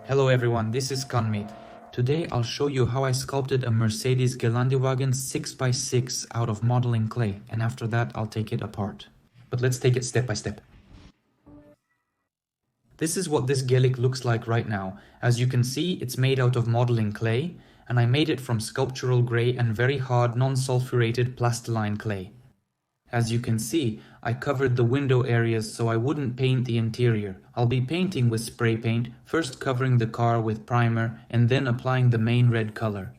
Hello everyone, this is Kanmeet. Today I'll show you how I sculpted a Mercedes Geländewagen 6x6 out of modeling clay, and after that I'll take it apart. But let's take it step by step. This is what this Gelik looks like right now. As you can see, it's made out of modeling clay, and I made it from sculptural grey and very hard non-sulfurated plastiline clay. As you can see, I covered the window areas so I wouldn't paint the interior. I'll be painting with spray paint, first covering the car with primer and then applying the main red color.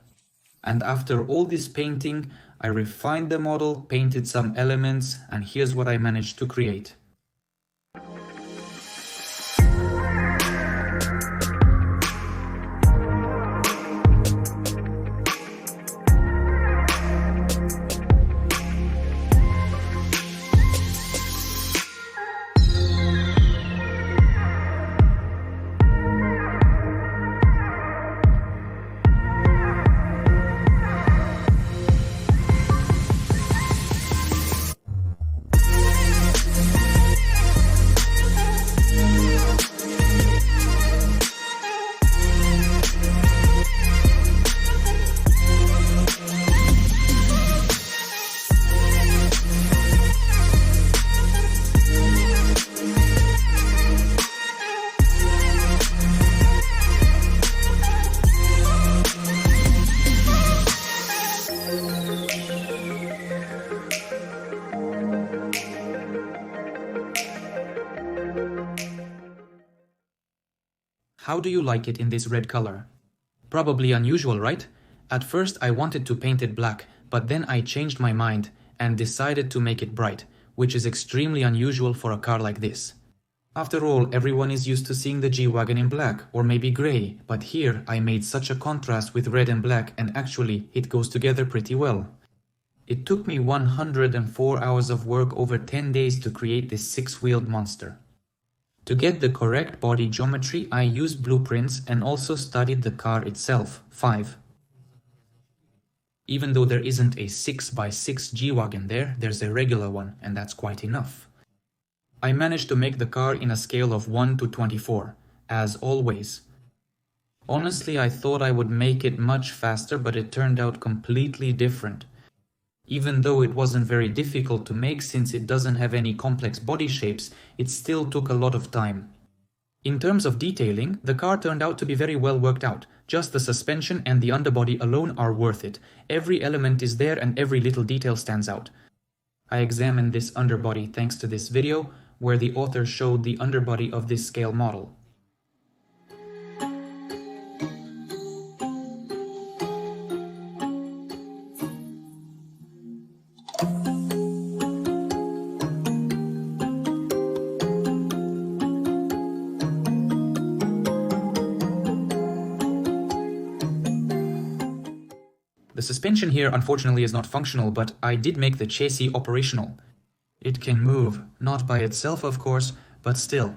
And after all this painting, I refined the model, painted some elements, and here's what I managed to create. How do you like it in this red color? Probably unusual, right? At first I wanted to paint it black, but then I changed my mind and decided to make it bright, which is extremely unusual for a car like this. After all, everyone is used to seeing the G-Wagon in black or maybe grey, but here I made such a contrast with red and black, and actually it goes together pretty well. It took me 104 hours of work over 10 days to create this 6-wheeled monster. To get the correct body geometry, I used blueprints and also studied the car itself, 5. Even though there isn't a 6x6 G-Wagon there, there's a regular one, and that's quite enough. I managed to make the car in a scale of 1 to 24, as always. Honestly, I thought I would make it much faster, but it turned out completely different. Even though it wasn't very difficult to make since it doesn't have any complex body shapes, it still took a lot of time. In terms of detailing, the car turned out to be very well worked out. Just the suspension and the underbody alone are worth it. Every element is there and every little detail stands out. I examined this underbody thanks to this video, where the author showed the underbody of this scale model. The suspension here unfortunately is not functional, but I did make the chassis operational. It can move, not by itself of course, but still.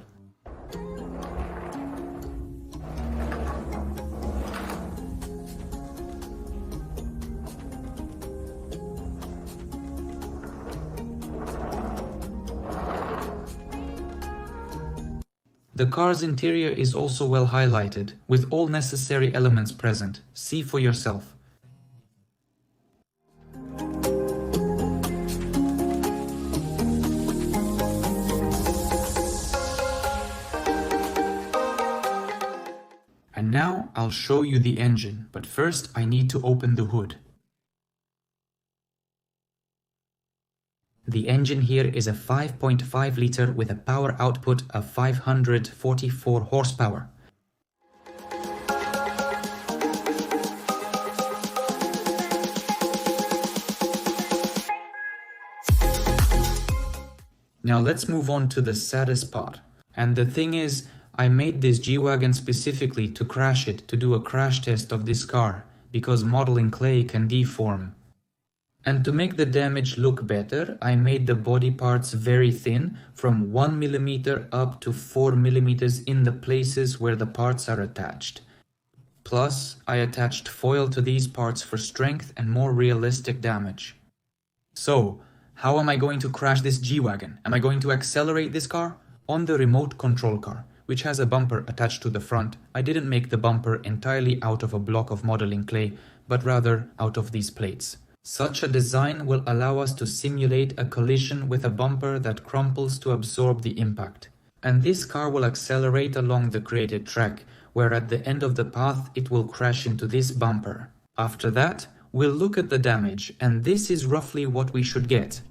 The car's interior is also well highlighted, with all necessary elements present. See for yourself. And now I'll show you the engine, but first I need to open the hood. The engine here is a 5.5 liter with a power output of 544 horsepower. Now let's move on to the saddest part. And the thing is, I made this G-Wagon specifically to crash it, to do a crash test of this car, because modeling clay can deform. And to make the damage look better, I made the body parts very thin, from 1 mm up to 4 mm in the places where the parts are attached. Plus, I attached foil to these parts for strength and more realistic damage. So, how am I going to crash this G-Wagon? Am I going to accelerate this car? On the remote control car, which has a bumper attached to the front. I didn't make the bumper entirely out of a block of modeling clay, but rather out of these plates. Such a design will allow us to simulate a collision with a bumper that crumples to absorb the impact. And this car will accelerate along the created track, where at the end of the path it will crash into this bumper. After that, we'll look at the damage, and this is roughly what we should get.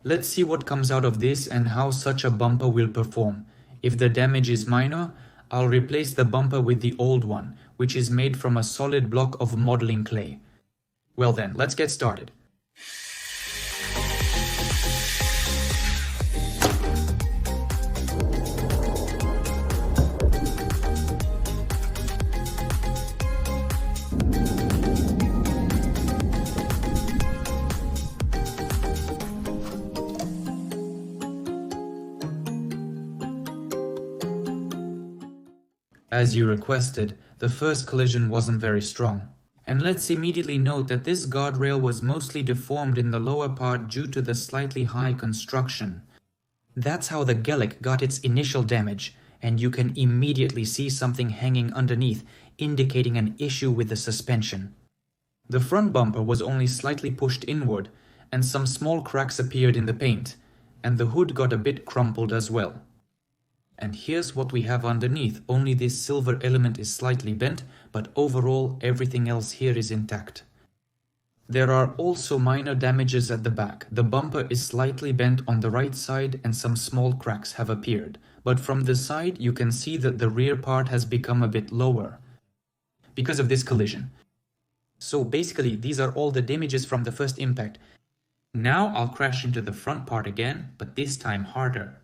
Let's see what comes out of this and how such a bumper will perform. If the damage is minor, I'll replace the bumper with the old one, which is made from a solid block of modeling clay. Well then, let's get started. As you requested, the first collision wasn't very strong. And let's immediately note that this guardrail was mostly deformed in the lower part due to the slightly high construction. That's how the Gallic got its initial damage, and you can immediately see something hanging underneath, indicating an issue with the suspension. The front bumper was only slightly pushed inward, and some small cracks appeared in the paint, and the hood got a bit crumpled as well. And here's what we have underneath. Only this silver element is slightly bent, but overall everything else here is intact. There are also minor damages at the back. The bumper is slightly bent on the right side and some small cracks have appeared. But from the side you can see that the rear part has become a bit lower because of this collision. So basically these are all the damages from the first impact. Now I'll crash into the front part again, but this time harder.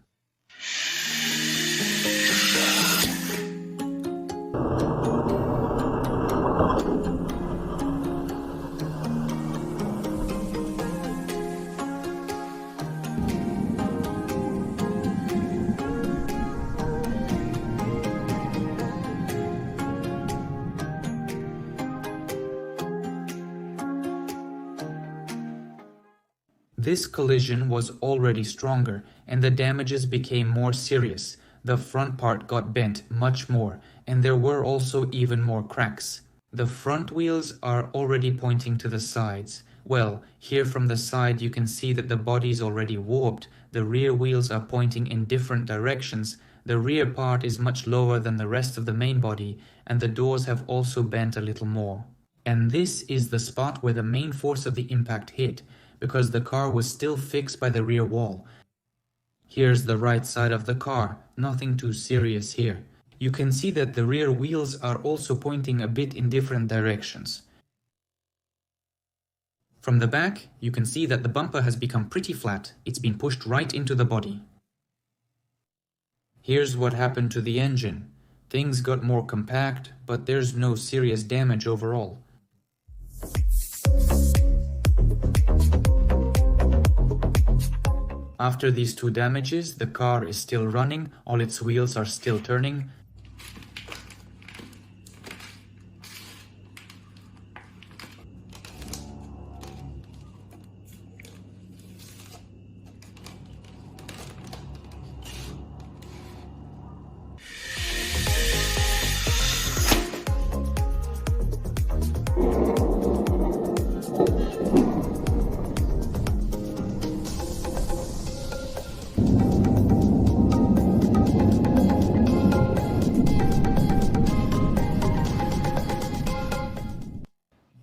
This collision was already stronger, and the damages became more serious. The front part got bent much more, and there were also even more cracks. The front wheels are already pointing to the sides. Well, here from the side you can see that the body's already warped. The rear wheels are pointing in different directions. The rear part is much lower than the rest of the main body, and the doors have also bent a little more. And this is the spot where the main force of the impact hit, because the car was still fixed by the rear wall. Here's the right side of the car, nothing too serious here. You can see that the rear wheels are also pointing a bit in different directions. From the back, you can see that the bumper has become pretty flat. It's been pushed right into the body. Here's what happened to the engine. Things got more compact, but there's no serious damage overall. After these two damages, the car is still running, all its wheels are still turning.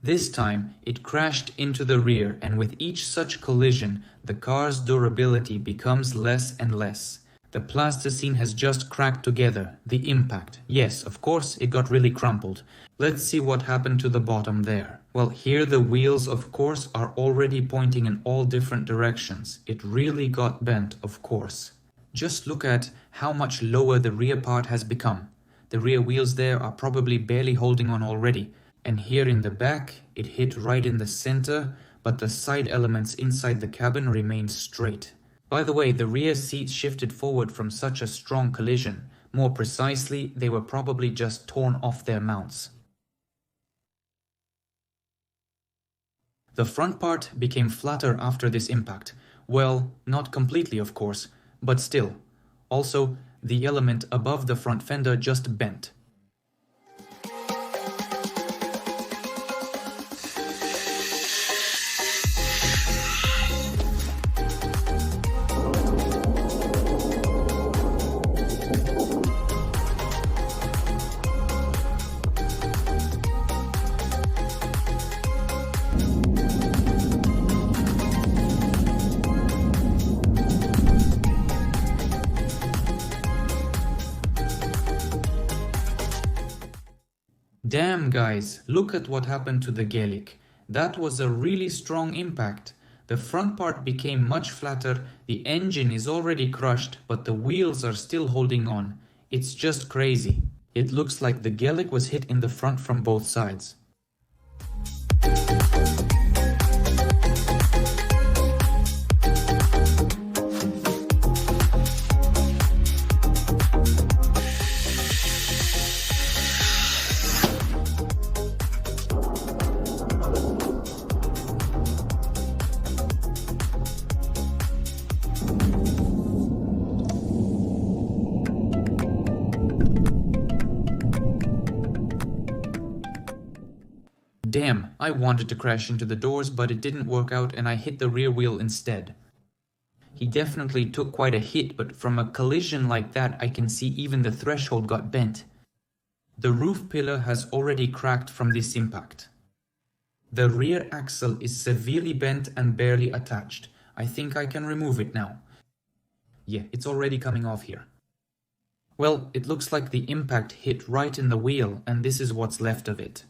This time, it crashed into the rear, and with each such collision, the car's durability becomes less and less. The plasticine has just cracked together. The impact. Yes, of course, it got really crumpled. Let's see what happened to the bottom there. Well, here the wheels, of course, are already pointing in all different directions. It really got bent, of course. Just look at how much lower the rear part has become. The rear wheels there are probably barely holding on already. And here in the back, it hit right in the center, but the side elements inside the cabin remained straight. By the way, the rear seat shifted forward from such a strong collision, More precisely, they were probably just torn off their mounts. The front part became flatter after this impact. Well, not completely of course, but still. Also, the element above the front fender just bent. Damn guys, look at what happened to the Gaelic. That was a really strong impact. The front part became much flatter, the engine is already crushed, but the wheels are still holding on. It's just crazy. It looks like the Gaelic was hit in the front from both sides. Damn, I wanted to crash into the doors, but it didn't work out and I hit the rear wheel instead. He definitely took quite a hit, but from a collision like that I can see even the threshold got bent. The roof pillar has already cracked from this impact. The rear axle is severely bent and barely attached. I think I can remove it now. Yeah, it's already coming off here. Well, it looks like the impact hit right in the wheel and this is what's left of it.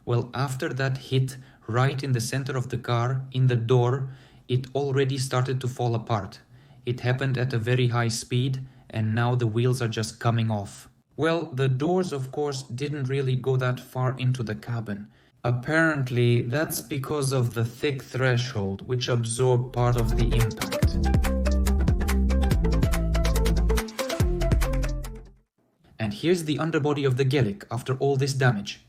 Well, after that hit right in the center of the car, in the door, it already started to fall apart. It happened at a very high speed and now the wheels are just coming off. Well, the doors of course didn't really go that far into the cabin. Apparently that's because of the thick threshold which absorbed part of the impact. And here's the underbody of the Gaelic after all this damage.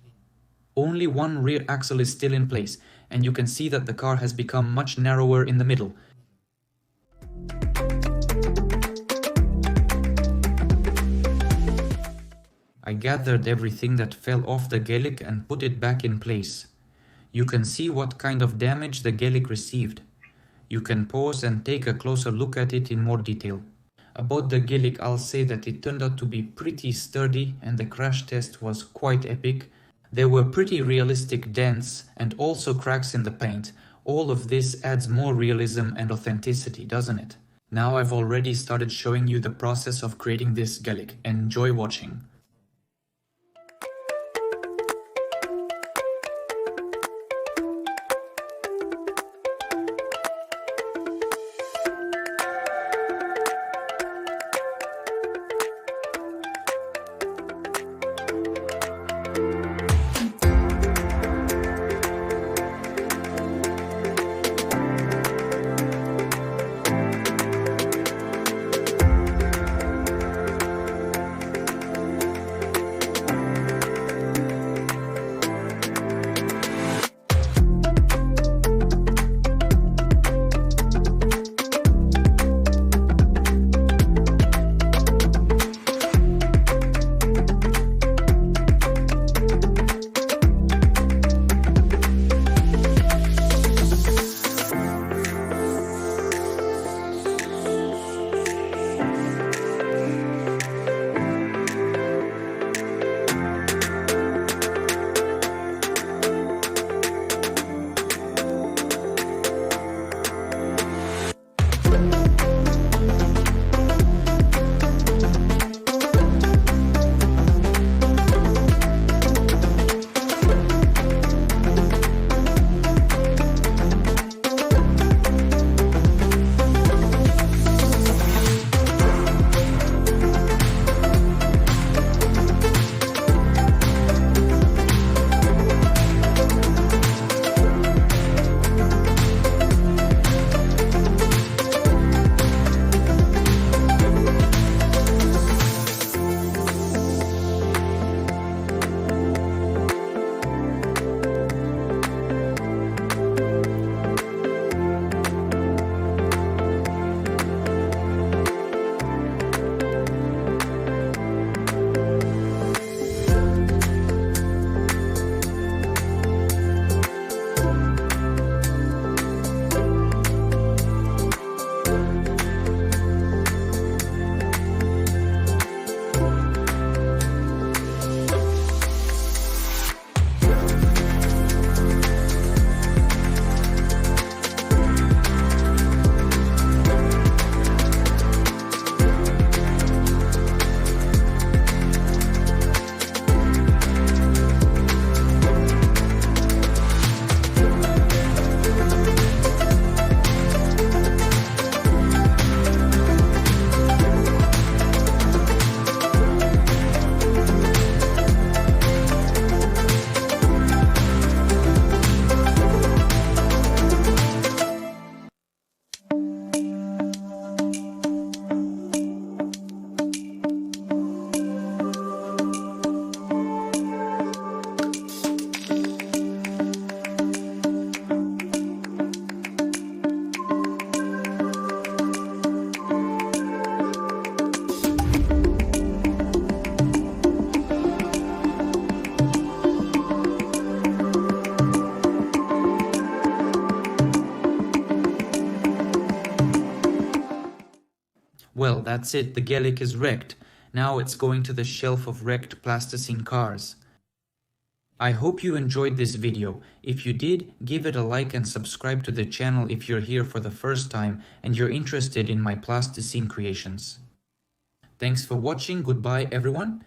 Only one rear axle is still in place, and you can see that the car has become much narrower in the middle. I gathered everything that fell off the Gaelic and put it back in place. You can see what kind of damage the Gaelic received. You can pause and take a closer look at it in more detail. About the Gaelic, I'll say that it turned out to be pretty sturdy and the crash test was quite epic. There were pretty realistic dents and also cracks in the paint. All of this adds more realism and authenticity, doesn't it? Now I've already started showing you the process of creating this Gaelic. Enjoy watching. Well, that's it, the Gelik is wrecked. Now it's going to the shelf of wrecked plasticine cars. I hope you enjoyed this video. If you did, give it a like and subscribe to the channel if you're here for the first time and you're interested in my plasticine creations. Thanks for watching, goodbye everyone.